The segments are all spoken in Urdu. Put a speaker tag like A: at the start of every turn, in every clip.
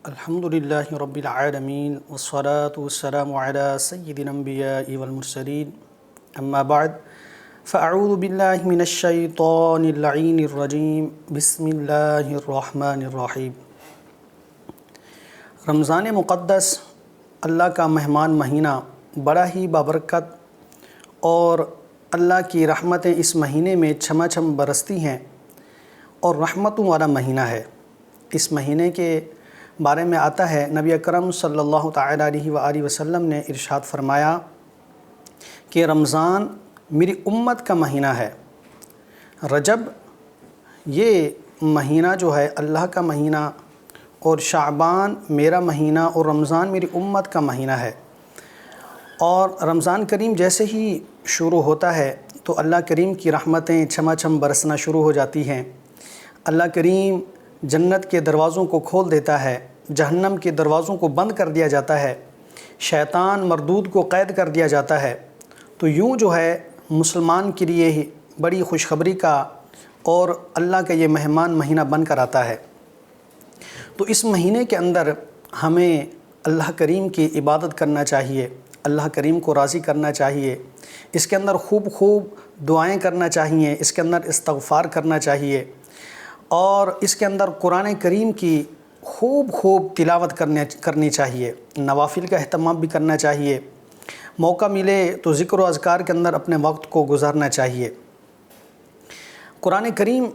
A: الحمد للہ رب العالمین والصلاة والسلام علی سید الانبیاء والمرسلین اما بعد فاعوذ باللہ من الشیطان اللعین الرجیم بسم اللہ الرحمن الرحیم۔ رمضان مقدس اللہ کا مہمان مہینہ بڑا ہی بابرکت اور اللہ کی رحمتیں اس مہینے میں چھما چھم برستی ہیں اور رحمتوں والا مہینہ ہے۔ اس مہینے کے بارے میں آتا ہے، نبی اکرم صلی اللہ تعالیٰ علیہ وآلہ وسلم نے ارشاد فرمایا کہ رمضان میری امت کا مہینہ ہے۔ رجب یہ مہینہ جو ہے اللہ کا مہینہ، اور شعبان میرا مہینہ، اور رمضان میری امت کا مہینہ ہے۔ اور رمضان کریم جیسے ہی شروع ہوتا ہے تو اللہ کریم کی رحمتیں چھما چھم برسنا شروع ہو جاتی ہیں۔ اللہ کریم جنت کے دروازوں کو کھول دیتا ہے، جہنم کے دروازوں کو بند کر دیا جاتا ہے، شیطان مردود کو قید کر دیا جاتا ہے۔ تو یوں جو ہے مسلمان کے لیے ہی بڑی خوشخبری کا اور اللہ کا یہ مہمان مہینہ بن کر آتا ہے۔ تو اس مہینے کے اندر ہمیں اللہ کریم کی عبادت کرنا چاہیے، اللہ کریم کو راضی کرنا چاہیے، اس کے اندر خوب دعائیں کرنا چاہیے، اس کے اندر استغفار کرنا چاہیے، اور اس کے اندر قرآن کریم کی خوب تلاوت کرنی چاہیے، نوافل کا اہتمام بھی کرنا چاہیے، موقع ملے تو ذکر و اذکار کے اندر اپنے وقت کو گزارنا چاہیے۔ قرآن کریم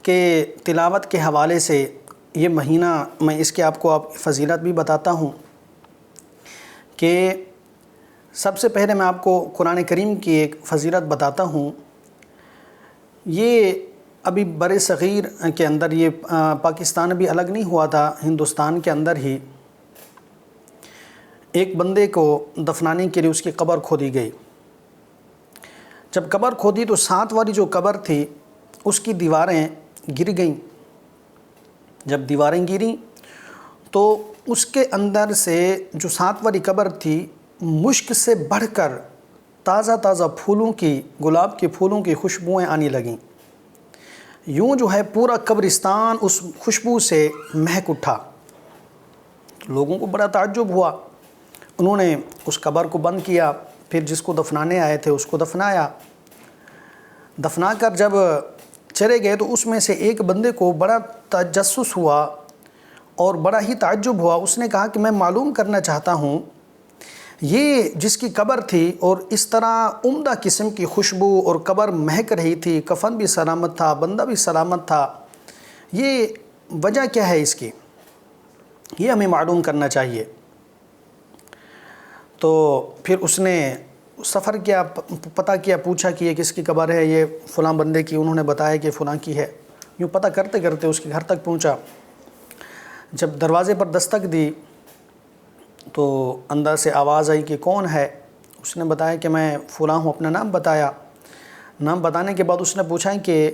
A: کے تلاوت کے حوالے سے یہ مہینہ، میں اس کے آپ کو فضیلت بھی بتاتا ہوں کہ سب سے پہلے میں آپ کو قرآن کریم کی ایک فضیلت بتاتا ہوں۔ یہ ابھی بر صغیر کے اندر، یہ پاکستان ابھی الگ نہیں ہوا تھا، ہندوستان کے اندر ہی ایک بندے کو دفنانے کے لیے اس کی قبر کھودی گئی۔ جب قبر کھودی تو 7 والی جو قبر تھی اس کی دیواریں گر گئیں۔ جب دیواریں گریں تو اس کے اندر سے جو 7 والی قبر تھی، مشک سے بڑھ کر تازہ پھولوں کی، گلاب کے پھولوں کی خوشبوئیں آنے لگیں۔ یوں جو ہے پورا قبرستان اس خوشبو سے مہک اٹھا۔ لوگوں کو بڑا تعجب ہوا، انہوں نے اس قبر کو بند کیا، پھر جس کو دفنانے آئے تھے اس کو دفنایا۔ دفنا کر جب چلے گئے تو اس میں سے ایک بندے کو بڑا تجسس ہوا اور بڑا ہی تعجب ہوا۔ اس نے کہا کہ میں معلوم کرنا چاہتا ہوں، یہ جس کی قبر تھی اور اس طرح عمدہ قسم کی خوشبو اور قبر مہک رہی تھی، کفن بھی سلامت تھا، بندہ بھی سلامت تھا، یہ وجہ کیا ہے اس کی؟ یہ ہمیں معلوم کرنا چاہیے۔ تو پھر اس نے سفر کیا، پتہ کیا، پوچھا کہ یہ کس کی قبر ہے؟ یہ فلاں بندے کی۔ انہوں نے بتایا کہ فلاں کی ہے۔ یوں پتہ کرتے کرتے اس کے گھر تک پہنچا۔ جب دروازے پر دستک دی تو اندر سے آواز آئی کہ کون ہے؟ اس نے بتایا کہ میں فلاں ہوں، اپنا نام بتایا۔ نام بتانے کے بعد اس نے پوچھا کہ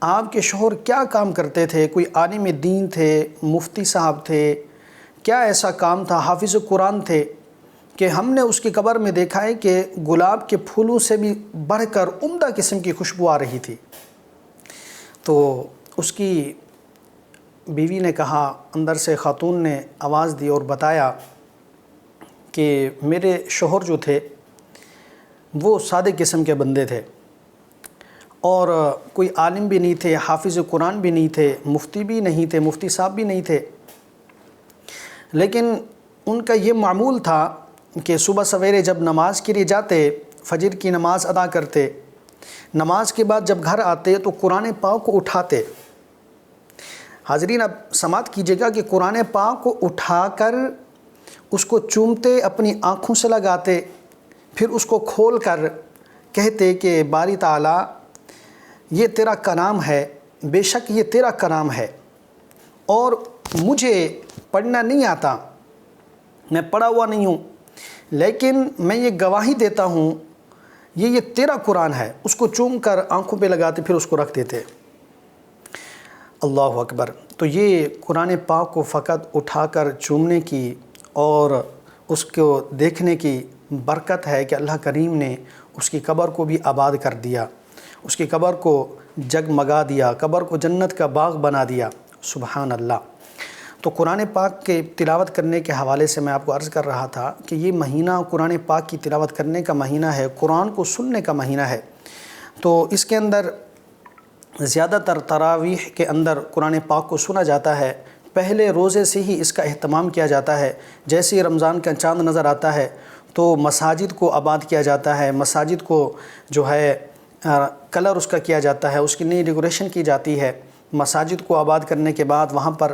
A: آپ کے شوہر کیا کام کرتے تھے؟ کوئی عالم دین تھے، مفتی صاحب تھے، کیا ایسا کام تھا؟ حافظ قرآن تھے؟ کہ ہم نے اس کی قبر میں دیکھا ہے کہ گلاب کے پھولوں سے بھی بڑھ کر عمدہ قسم کی خوشبو آ رہی تھی۔ تو اس کی بیوی نے کہا، اندر سے خاتون نے آواز دی اور بتایا کہ میرے شوہر جو تھے وہ سادے قسم کے بندے تھے، اور کوئی عالم بھی نہیں تھے، حافظ قرآن بھی نہیں تھے، مفتی بھی نہیں تھے، مفتی صاحب بھی نہیں تھے، لیکن ان کا یہ معمول تھا کہ صبح سویرے جب نماز کے لیے جاتے، فجر کی نماز ادا کرتے، نماز کے بعد جب گھر آتے تو قرآن پاک کو اٹھاتے۔ حاضرین اب سماعت کیجیے گا کہ قرآن پاک کو اٹھا کر اس کو چومتے، اپنی آنکھوں سے لگاتے، پھر اس کو کھول کر کہتے کہ باری تعالیٰ یہ تیرا کلام ہے، بے شک یہ تیرا کلام ہے، اور مجھے پڑھنا نہیں آتا، میں پڑھا ہوا نہیں ہوں، لیکن میں یہ گواہی دیتا ہوں یہ تیرا قرآن ہے۔ اس کو چوم کر آنکھوں پہ لگاتے، پھر اس کو رکھ دیتے۔ اللہ اکبر۔ تو یہ قرآن پاک کو فقط اٹھا کر چومنے کی اور اس کو دیکھنے کی برکت ہے کہ اللہ کریم نے اس کی قبر کو بھی آباد کر دیا، اس کی قبر کو جگمگا دیا، قبر کو جنت کا باغ بنا دیا۔ سبحان اللہ۔ تو قرآن پاک کے تلاوت کرنے کے حوالے سے میں آپ کو عرض کر رہا تھا کہ یہ مہینہ قرآن پاک کی تلاوت کرنے کا مہینہ ہے، قرآن کو سننے کا مہینہ ہے۔ تو اس کے اندر زیادہ تر تراویح کے اندر قرآن پاک کو سنا جاتا ہے، پہلے روزے سے ہی اس کا اہتمام کیا جاتا ہے۔ جیسے ہی رمضان کا چاند نظر آتا ہے تو مساجد کو آباد کیا جاتا ہے، مساجد کو جو ہے کلر اس کا کیا جاتا ہے، اس کی نئی ڈیکوریشن کی جاتی ہے۔ مساجد کو آباد کرنے کے بعد وہاں پر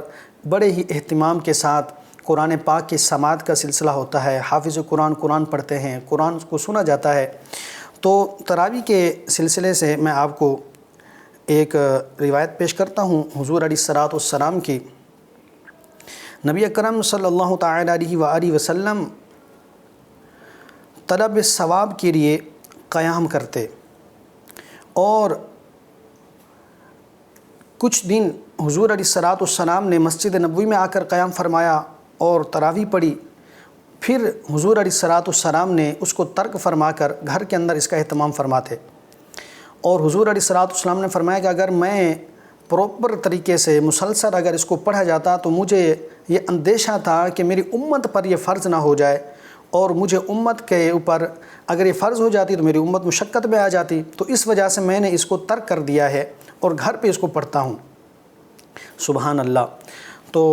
A: بڑے ہی اہتمام کے ساتھ قرآن پاک کی سماعت کا سلسلہ ہوتا ہے، حافظ قرآن پڑھتے ہیں، قرآن کو سنا جاتا ہے۔ تو تراویح کے سلسلے سے میں آپ کو ایک روایت پیش کرتا ہوں حضور علیہ الصلوۃ والسلام کی۔ نبی اکرم صلی اللہ تعالی علیہ وآلہ وسلم طلب ثواب کے لیے قیام کرتے، اور کچھ دن حضور علیہ الصلوۃ والسلام نے مسجد نبوی میں آ کر قیام فرمایا اور تراویح پڑھی۔ پھر حضور علیہ الصلوۃ والسلام نے اس کو ترک فرما کر گھر کے اندر اس کا اہتمام فرماتے، اور حضور علیہ الصلوۃ والسلام نے فرمایا کہ اگر میں پراپر طریقے سے مسلسل اگر اس کو پڑھا جاتا تو مجھے یہ اندیشہ تھا کہ میری امت پر یہ فرض نہ ہو جائے، اور مجھے امت کے اوپر اگر یہ فرض ہو جاتی تو میری امت مشقت میں آ جاتی، تو اس وجہ سے میں نے اس کو ترک کر دیا ہے اور گھر پہ اس کو پڑھتا ہوں۔ سبحان اللہ۔ تو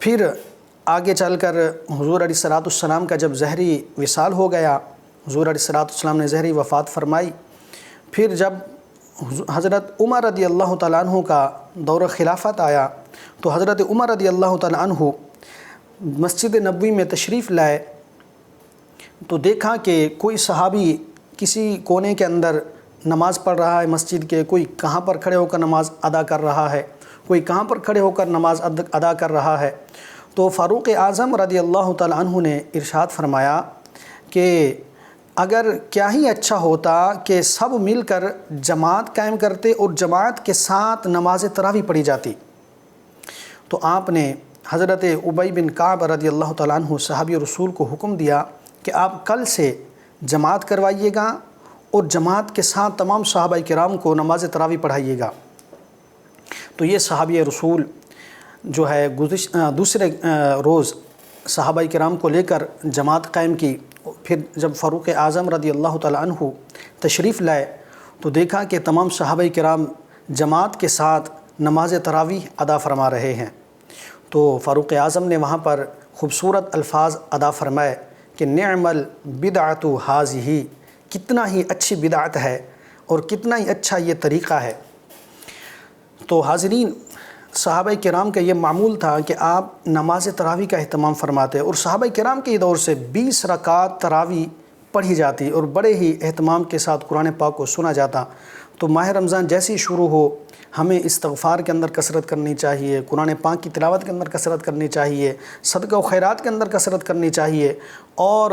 A: پھر آگے چل کر حضور علیہ الصلوۃ والسلام کا جب ظہری وصال ہو گیا، حضور علیہ الصلوۃ والسلام نے ظہری وفات فرمائی، پھر جب حضرت عمر رضی اللہ تعالیٰ عنہ کا دور خلافت آیا تو حضرت عمر رضی اللہ تعالیٰ عنہ مسجد نبوی میں تشریف لائے تو دیکھا کہ کوئی صحابی کسی کونے کے اندر نماز پڑھ رہا ہے مسجد کے، کوئی کہاں پر کھڑے ہو کر نماز ادا کر رہا ہے، کوئی کہاں پر کھڑے ہو کر نماز ادا کر رہا ہے۔ تو فاروق اعظم رضی اللہ تعالیٰ عنہ نے ارشاد فرمایا کہ اگر کیا ہی اچھا ہوتا کہ سب مل کر جماعت قائم کرتے اور جماعت کے ساتھ نماز تراویح پڑھی جاتی۔ تو آپ نے حضرت ابی بن کعب رضی اللہ تعالیٰ عنہ صحابی رسول کو حکم دیا کہ آپ کل سے جماعت کروائیے گا اور جماعت کے ساتھ تمام صحابہ کرام کو نماز تراویح پڑھائیے گا۔ تو یہ صحابی رسول جو ہے دوسرے روز صحابہ کرام کو لے کر جماعت قائم کی۔ پھر جب فاروق اعظم رضی اللہ تعالیٰ عنہ تشریف لائے تو دیکھا کہ تمام صحابہ کرام جماعت کے ساتھ نماز تراویح ادا فرما رہے ہیں۔ تو فاروق اعظم نے وہاں پر خوبصورت الفاظ ادا فرمائے کہ نعم البدعۃ ھذہ، کتنا ہی اچھی بدعت ہے اور کتنا ہی اچھا یہ طریقہ ہے۔ تو حاضرین، صحابہ کرام کا یہ معمول تھا کہ آپ نماز تراویح کا اہتمام فرماتے، اور صحابہ کرام کے دور سے 20 رکعت تراویح پڑھی جاتی اور بڑے ہی اہتمام کے ساتھ قرآن پاک کو سنا جاتا۔ تو ماہ رمضان جیسے ہی شروع ہو ہمیں استغفار کے اندر کثرت کرنی چاہیے، قرآن پاک کی تلاوت کے اندر کثرت کرنی چاہیے، صدقہ و خیرات کے اندر کثرت کرنی چاہیے، اور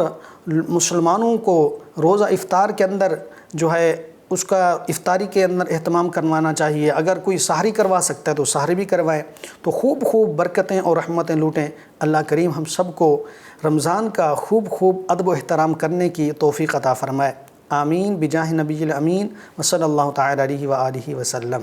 A: مسلمانوں کو روزہ افطار کے اندر جو ہے اس کا افطاری کے اندر اہتمام کروانا چاہیے۔ اگر کوئی سحری کروا سکتا ہے تو سحری بھی کروائیں، تو خوب برکتیں اور رحمتیں لوٹیں۔ اللہ کریم ہم سب کو رمضان کا خوب ادب و احترام کرنے کی توفیق عطا فرمائے۔ آمین بجاہ نبی الامین وصلی اللہ تعالی علیہ وآلہ وسلم۔